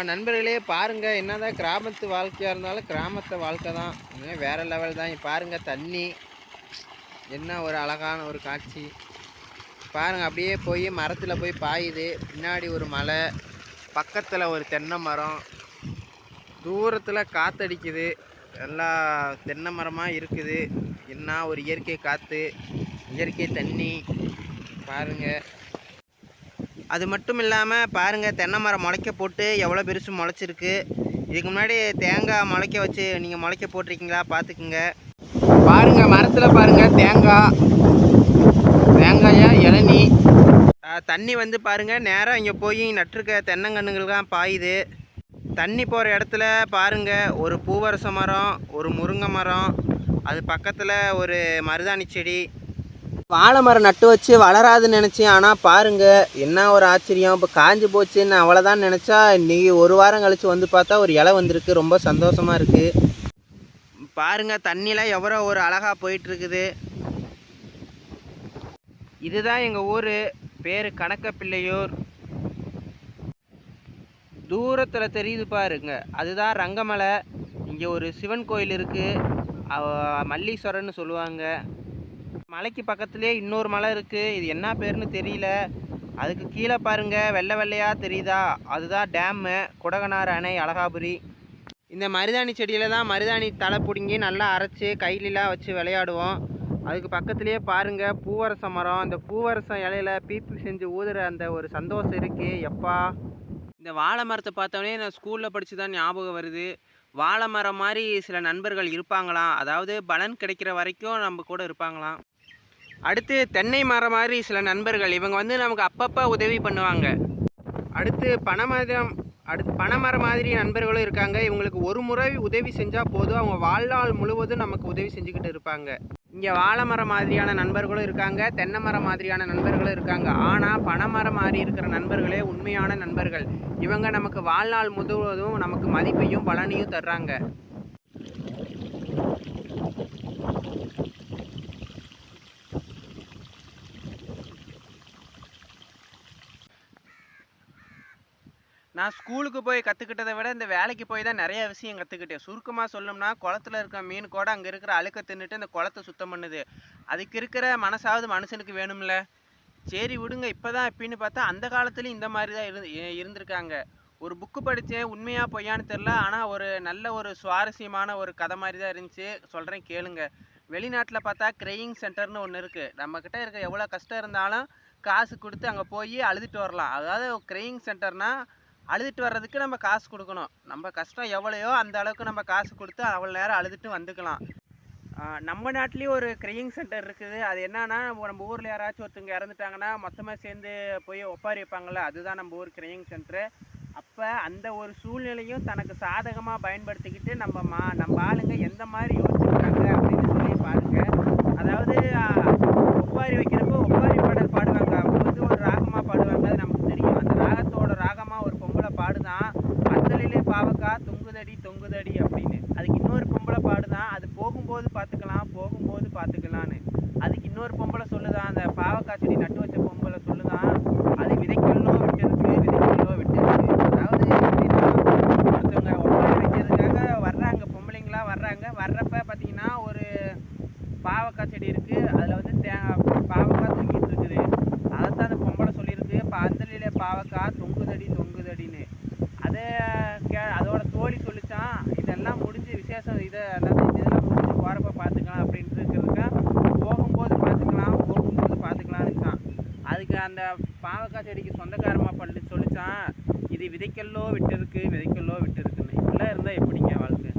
நண்பர்களே பாருங்கள், என்னதான் கிராமத்து வாழ்க்கையாக இருந்தாலும் கிராமத்து வாழ்க்கை தான். வேறு லெவல் தான். பாருங்கள், தண்ணி என்ன ஒரு அழகான ஒரு காட்சி பாருங்கள். அப்படியே போய் மரத்தில் போய் பாயுது. பின்னாடி ஒரு மலை, பக்கத்தில் ஒரு தென்னை மரம், தூரத்தில் காற்றடிக்குது. எல்லா தென்னை மரமாக இருக்குது. என்ன ஒரு இயற்கை காற்று, இயற்கை தண்ணி பாருங்கள். அது மட்டும் இல்லாமல் பாருங்கள், தென்னை மரம் முளைக்க போட்டு எவ்வளோ பெருசு முளைச்சிருக்கு. இதுக்கு முன்னாடி தேங்காய் முளைக்க வச்சு நீங்கள் முளைக்க போட்டிருக்கீங்களா பார்த்துக்குங்க. பாருங்கள், மரத்தில் பாருங்கள் தேங்காயா இளநீ. தண்ணி வந்து பாருங்கள், நேராக இங்கே போய் நட்டிருக்க தென்னங்கன்றுகள் தான் பாயுது. தண்ணி போகிற இடத்துல பாருங்கள், ஒரு பூவரச மரம், ஒரு முருங்கை மரம், அது பக்கத்தில் ஒரு மருதாணி செடி. வாழை மரம் நட்டு வச்சு வளராதுன்னு நினச்சேன். ஆனால் பாருங்கள், என்ன ஒரு ஆச்சரியம். இப்போ காஞ்சி போச்சுன்னு அவ்வளோதான் நினச்சா, இன்றைக்கி ஒரு வாரம் கழித்து வந்து பார்த்தா ஒரு இலை வந்திருக்கு. ரொம்ப சந்தோஷமாக இருக்குது. பாருங்கள், தண்ணியில் எவ்வளோ ஒரு அழகாக போயிட்டுருக்குது. இதுதான் எங்கள் ஊர் பேர் கணக்கப்பிள்ளையூர். தூரத்தில் தெரியுது பாருங்க, அதுதான் ரங்கமலை. இங்கே ஒரு சிவன் கோயில் இருக்குது, மல்லீஸ்வரன்னு சொல்லுவாங்க. மலைக்கு பக்கத்துலேயே இன்னொரு மலை இருக்குது. இது என்ன பேருன்னு தெரியல. அதுக்கு கீழே பாருங்கள், வெள்ளை வெள்ளையாக தெரியுதா, அதுதான் டேம்மு, குடகனாறு அணை, அழகாபுரி. இந்த மருதாணி செடியில் தான் மருதாணி தலை பிடுங்கி நல்லா அரைச்சி கையிலலாம் வச்சு விளையாடுவோம். அதுக்கு பக்கத்துலேயே பாருங்கள் பூவரச மரம். இந்த பூவரசம் இலையில பீப்பி செஞ்சு ஊதுற அந்த ஒரு சந்தோஷம் இருக்குது. எப்பா, இந்த வாழை மரத்தை பார்த்தோன்னே நான் ஸ்கூலில் படித்து தான் ஞாபகம் வருது. வாழை மரம் மாதிரி சில நண்பர்கள் இருப்பாங்களாம். அதாவது பலன் கிடைக்கிற வரைக்கும் நம்ம கூட இருப்பாங்களாம். அடுத்து தென்னை மரம் மாதிரி சில நண்பர்கள், இவங்க வந்து நமக்கு அப்பப்போ உதவி பண்ணுவாங்க. அடுத்து பனைமரம் மாதிரி நண்பர்களும் இருக்காங்க. இவங்களுக்கு ஒரு முறை உதவி செஞ்சால் போதும், அவங்க வாழ்நாள் முழுவதும் நமக்கு உதவி செஞ்சுக்கிட்டு இருப்பாங்க. இங்கே வாழை மரம் மாதிரியான நண்பர்களும் இருக்காங்க, தென்னை மரம் மாதிரியான நண்பர்களும் இருக்காங்க. ஆனால் பனைமரம் மாதிரி இருக்கிற நண்பர்களே உண்மையான நண்பர்கள். இவங்க நமக்கு வாழ்நாள் முழுவதும் நமக்கு மதிப்பையும் பலனையும் தர்றாங்க. நான் ஸ்கூலுக்கு போய் கற்றுக்கிட்டதை விட இந்த வேலைக்கு போய் தான் நிறைய விஷயம் கற்றுக்கிட்டேன். சுருக்கமாக சொல்லணும்னா, குளத்துல இருக்க மீன் கூட அங்கே இருக்கிற அழுக்க தின்னுட்டு இந்த குளத்தை சுத்தம் பண்ணுது. அதுக்கு இருக்கிற மனசாவது மனுஷனுக்கு வேணும்ல. சரி விடுங்க, இப்போ தான் எப்படின்னு பார்த்தா அந்த காலத்துலேயும் இந்த மாதிரி தான் இருந்திருக்காங்க. ஒரு புக்கு படித்தேன், உண்மையாக பொய்யான்னு தெரில. ஆனால் ஒரு நல்ல ஒரு சுவாரஸ்யமான ஒரு கதை மாதிரி தான் இருந்துச்சு. சொல்கிறேன் கேளுங்க. வெளிநாட்டில் பார்த்தா கிரையிங் சென்டர்னு ஒன்று இருக்குது. நம்மக்கிட்ட இருக்க எவ்வளோ கஷ்டம் இருந்தாலும் காசு கொடுத்து அங்கே போய் அழுதுட்டு வரலாம். அதாவது கிரையிங் சென்டர்னால் அழுதுட்டு வர்றதுக்கு நம்ம காசு கொடுக்கணும். நம்ம கஷ்டம் எவ்வளையோ அந்த அளவுக்கு நம்ம காசு கொடுத்து அவ்வளோ நேரம் அழுதுட்டு வந்துக்கலாம். நம்ம நாட்டிலேயும் ஒரு கிரையிங் சென்டர் இருக்குது. அது என்னன்னா, நம்ம ஊரில் யாராச்சும் ஒருத்தங்க இறந்துட்டாங்கன்னா மொத்தமாக சேர்ந்து போய் ஒப்பாரி வைப்பாங்கள்ல, அதுதான் நம்ம ஊர் கிரையிங் சென்டரு. அப்போ அந்த ஒரு சூழ்நிலையும் தனக்கு சாதகமாக பயன்படுத்திக்கிட்டு நம்ம ஆளுங்க எந்த மாதிரி யோசிச்சுருக்காங்க அப்படின்னு சொல்லி பாருங்க. அதாவது ஒப்பாரி வைக்கிறப்போ ஒப்பாரி பாடல் பாடுவாங்க. அவங்க வந்து ஒரு ராகமாக பாடுவாங்க, அது நமக்கு தெரியும். அந்த ராகத்தோட ராகமாக ஒரு பொம்பளை பாடுதான், அந்தலிலே பாவக்கா தொங்குதடி தொங்குதடி அப்படின்னு. அதுக்கு இன்னொரு பொம்பளை பாடுதான், அது போகும்போது பார்த்துக்கலான்னு. அதுக்கு இன்னொரு பொம்பளை சொல்லுதான், அந்த பாவக்காய் செடி நட்டு வச்ச பொம்பளை சொல்லுதான், அது விதைக்கல்லோ விட்டுருக்கு, விதைக்கல்லோ விட்டுருக்கு. அதாவது எப்படின்னா, ஒருத்தவங்க ஒப்பாரி வைக்கிறதுக்காக வர்றாங்க, பொம்பளைங்களாம் வர்றப்ப பார்த்தீங்கன்னா ஒரு பாவக்காய் செடி இருக்குது, அதில் வந்து பாவக்காய் தொங்கிட்டு இருக்குது. அதைத்தான் அந்த பொம்பளை சொல்லியிருக்கு, அந்தலிலே பாவக்காய் தொங்குதடின்னு. அதோட தோழி சொல்லிச்சான், இதெல்லாம் முடிஞ்சு விசேஷம், இதெல்லாம் முடிஞ்சு போகிறப்ப பார்த்துக்கலாம் அப்படின்ட்டு இருக்கிறதுக்கா, போகும்போது பார்த்துக்கலான்னு இருக்கான். அதுக்கு அந்த பாவக்காய் செடிக்கு சொந்தக்காரமாக சொல்லிச்சான், இது விதைக்கல்லோ விட்டு இருக்குன்னு. இப்படிலாம் இருந்தால் எப்படிங்க வாழ்க்கை?